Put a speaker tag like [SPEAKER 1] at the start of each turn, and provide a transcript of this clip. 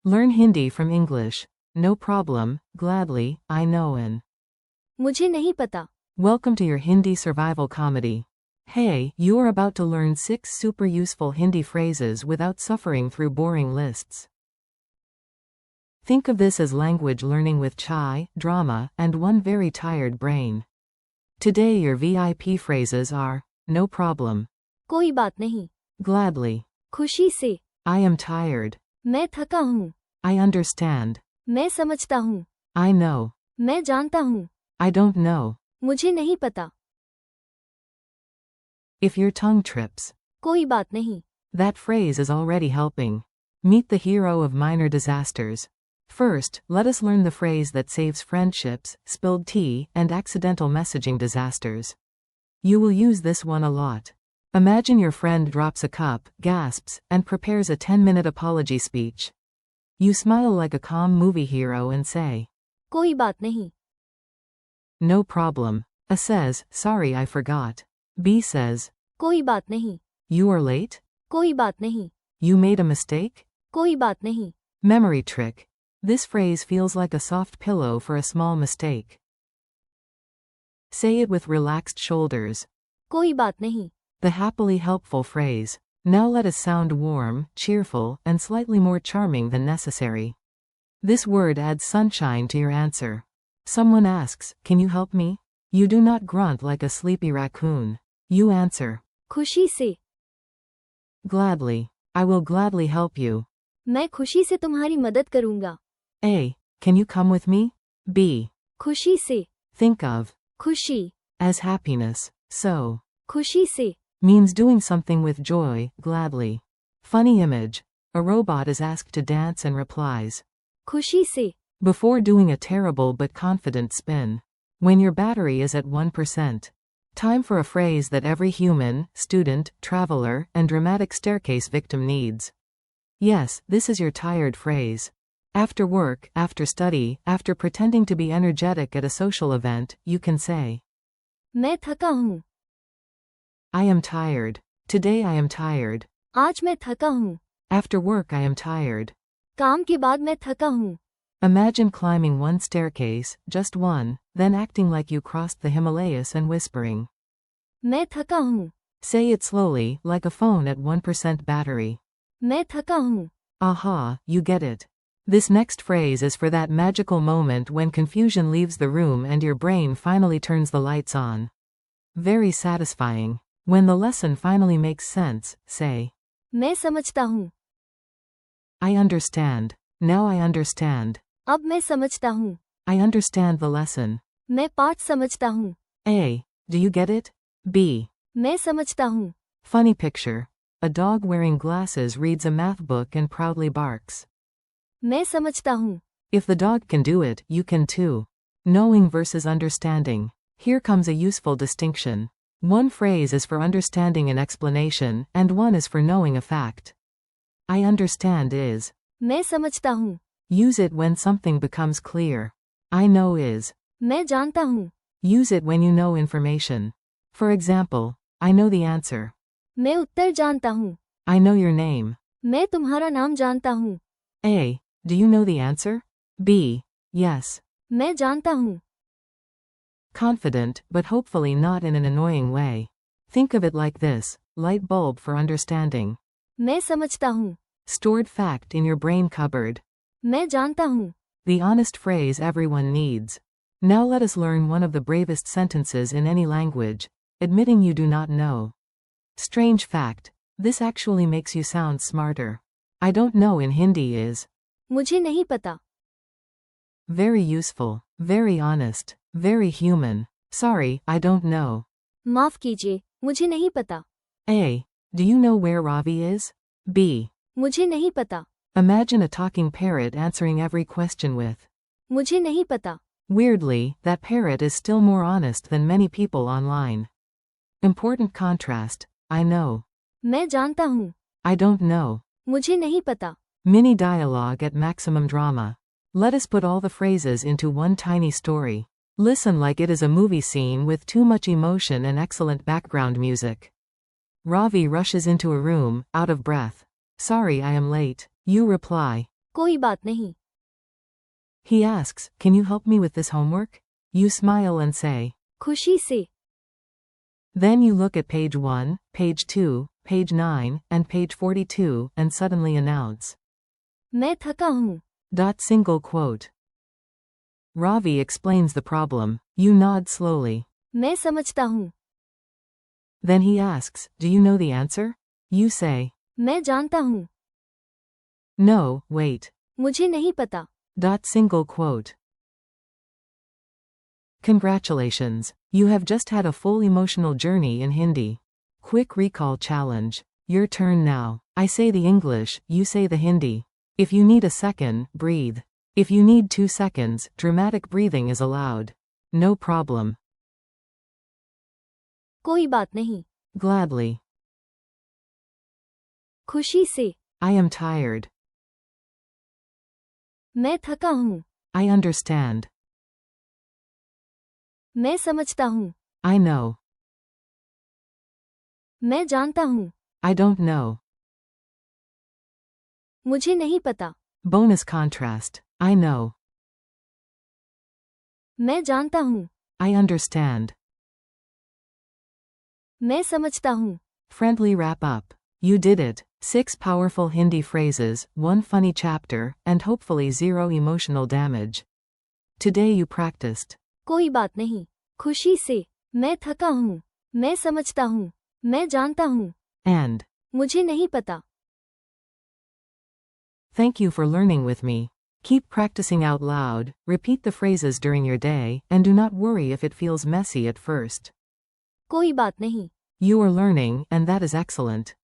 [SPEAKER 1] Learn Hindi from English. No problem, gladly, I know an.
[SPEAKER 2] मुझे नहीं पता.
[SPEAKER 1] Welcome to your Hindi survival comedy. Hey, you are about to learn 6 super useful Hindi phrases without suffering through boring lists. Think of this as language learning with chai, drama, and one very tired brain. Today your VIP phrases are, no problem,
[SPEAKER 2] कोई बात नहीं.
[SPEAKER 1] gladly,
[SPEAKER 2] खुशी से.
[SPEAKER 1] I am tired,
[SPEAKER 2] मैं थका हूँ.
[SPEAKER 1] I understand,
[SPEAKER 2] मैं समझता हूँ.
[SPEAKER 1] I know,
[SPEAKER 2] मैं जानता हूँ.
[SPEAKER 1] I don't know.
[SPEAKER 2] मुझे नहीं पता.
[SPEAKER 1] If your tongue trips,
[SPEAKER 2] कोई बात नहीं.
[SPEAKER 1] that phrase is already helping. Meet the hero of minor disasters. First, let us learn the phrase that saves friendships, spilled tea, and accidental messaging disasters. You will use this one a lot. Imagine your friend drops a cup, gasps, and prepares a 10-minute apology speech. You smile like a calm movie hero and say,
[SPEAKER 2] कोई बात नहीं.
[SPEAKER 1] no problem. A says, sorry I forgot. B says,
[SPEAKER 2] कोई बात नहीं.
[SPEAKER 1] you are late?
[SPEAKER 2] कोई बात नहीं.
[SPEAKER 1] You made a mistake?
[SPEAKER 2] कोई बात नहीं.
[SPEAKER 1] Memory trick. This phrase feels like a soft pillow for a small mistake. Say it with relaxed shoulders.
[SPEAKER 2] कोई बात नहीं.
[SPEAKER 1] The happily helpful phrase. Now let us sound warm, cheerful, and slightly more charming than necessary. This word adds sunshine to your answer. Someone asks, can you help me? You do not grunt like a sleepy raccoon. You answer,
[SPEAKER 2] खुशी से.
[SPEAKER 1] gladly. I will gladly help you.
[SPEAKER 2] मैं खुशी से तुम्हारी मदद करूंगा.
[SPEAKER 1] A. Can you come with me? B.
[SPEAKER 2] खुशी से.
[SPEAKER 1] Think of,
[SPEAKER 2] खुशी.
[SPEAKER 1] as happiness. So,
[SPEAKER 2] खुशी से.
[SPEAKER 1] means doing something with joy, gladly. Funny image. A robot is asked to dance and replies,
[SPEAKER 2] खुशी से.
[SPEAKER 1] before doing a terrible but confident spin. When your battery is at 1%. Time for a phrase that every human, student, traveler, and dramatic staircase victim needs. Yes, this is your tired phrase. After work, after study, after pretending to be energetic at a social event, you can say,
[SPEAKER 2] मैं थका हूँ.
[SPEAKER 1] I am tired. Today I am tired.
[SPEAKER 2] आज मैं थका हूँ.
[SPEAKER 1] After work I am tired.
[SPEAKER 2] काम के बाद मैं थका हूँ.
[SPEAKER 1] Imagine climbing one staircase, just one, then acting like you crossed the Himalayas and whispering.
[SPEAKER 2] मैं थका हूँ.
[SPEAKER 1] Say it slowly, like a phone at 1% battery.
[SPEAKER 2] मैं थका हूँ.
[SPEAKER 1] Aha, you get it. This next phrase is for that magical moment when confusion leaves the room and your brain finally turns the lights on. Very satisfying. When the lesson finally makes sense, say,
[SPEAKER 2] मैं समझता हूँ.
[SPEAKER 1] I understand. Now I understand.
[SPEAKER 2] अब मैं समझता हूँ.
[SPEAKER 1] I understand the lesson.
[SPEAKER 2] मैं पाठ समझता हूँ.
[SPEAKER 1] A. Do you get it? B.
[SPEAKER 2] मैं समझता हूँ.
[SPEAKER 1] Funny picture. A dog wearing glasses reads a math book and proudly barks.
[SPEAKER 2] मैं समझता हूँ.
[SPEAKER 1] If the dog can do it, you can too. Knowing versus understanding. Here comes a useful distinction. One phrase is for understanding an explanation, and one is for knowing a fact. I understand is.
[SPEAKER 2] मैं समझता हूँ.
[SPEAKER 1] Use it when something becomes clear. I know is.
[SPEAKER 2] मैं जानता हूँ.
[SPEAKER 1] Use it when you know information. For example, I know the answer.
[SPEAKER 2] मैं उत्तर जानता हूँ.
[SPEAKER 1] I know your name.
[SPEAKER 2] मैं तुम्हारा नाम जानता हूँ.
[SPEAKER 1] A. Do you know the answer? B. Yes.
[SPEAKER 2] मैं जानता हूँ.
[SPEAKER 1] Confident, but hopefully not in an annoying way. Think of it like this, light bulb for understanding.
[SPEAKER 2] मैं समझता हूँ.
[SPEAKER 1] Stored fact in your brain cupboard.
[SPEAKER 2] मैं जानता हूँ.
[SPEAKER 1] The honest phrase everyone needs. Now let us learn one of the bravest sentences in any language, admitting you do not know. Strange fact. This actually makes you sound smarter. I don't know in Hindi is.
[SPEAKER 2] मुझे नहीं पता.
[SPEAKER 1] Very useful, very honest, very human. Sorry, I don't know.
[SPEAKER 2] माफ कीजिए, मुझे नहीं पता.
[SPEAKER 1] A. Do you know where Ravi is? B.
[SPEAKER 2] मुझे नहीं पता.
[SPEAKER 1] Imagine a talking parrot answering every question with,
[SPEAKER 2] मुझे नहीं पता.
[SPEAKER 1] weirdly, that parrot is still more honest than many people online. Important contrast. I know.
[SPEAKER 2] मैं जानता हूँ.
[SPEAKER 1] I don't know.
[SPEAKER 2] मुझे नहीं पता.
[SPEAKER 1] Mini dialogue at maximum drama. Let us put all the phrases into one tiny story. Listen like it is a movie scene with too much emotion and excellent background music. Ravi rushes into a room, out of breath. Sorry I am late. You reply.
[SPEAKER 2] कोई बात नहीं.
[SPEAKER 1] He asks, can you help me with this homework? You smile and say.
[SPEAKER 2] खुशी से.
[SPEAKER 1] Then you look at page 1, page 2, page 9, and page 42 and suddenly announce.
[SPEAKER 2] मैं थका हूँ.
[SPEAKER 1] Single quote. Ravi explains the problem. You nod slowly.
[SPEAKER 2] मैं समझता हूँ.
[SPEAKER 1] Then he asks, do you know the answer? You say.
[SPEAKER 2] मैं जानता हूँ.
[SPEAKER 1] No, wait.
[SPEAKER 2] मुझे नहीं पता.
[SPEAKER 1] Single quote. Congratulations. You have just had a full emotional journey in Hindi. Quick recall challenge. Your turn now. I say the English, you say the Hindi. If you need a second, breathe. If you need 2 seconds, dramatic breathing is allowed. No problem.
[SPEAKER 2] कोई बात नहीं.
[SPEAKER 1] Gladly.
[SPEAKER 2] खुशी से.
[SPEAKER 1] I am tired.
[SPEAKER 2] मैं थका हूँ.
[SPEAKER 1] I understand.
[SPEAKER 2] मैं समझता हूँ.
[SPEAKER 1] I know.
[SPEAKER 2] मैं जानता हूँ.
[SPEAKER 1] I don't know.
[SPEAKER 2] मुझे नहीं पता.
[SPEAKER 1] Bonus contrast. I know.
[SPEAKER 2] मैं जानता हूँ.
[SPEAKER 1] I understand.
[SPEAKER 2] मैं समझता हूँ.
[SPEAKER 1] Friendly wrap up. You did it. 6 powerful Hindi phrases, 1 funny chapter, and hopefully 0 emotional damage. Today you practiced.
[SPEAKER 2] कोई बात नहीं. खुशी से. मैं थका हूँ. मैं समझता हूँ. मैं जानता हूँ.
[SPEAKER 1] And.
[SPEAKER 2] मुझे नहीं पता.
[SPEAKER 1] Thank you for learning with me. Keep practicing out loud, repeat the phrases during your day, and do not worry if it feels messy at first.
[SPEAKER 2] कोई बात नहीं.
[SPEAKER 1] You are learning, and that is excellent.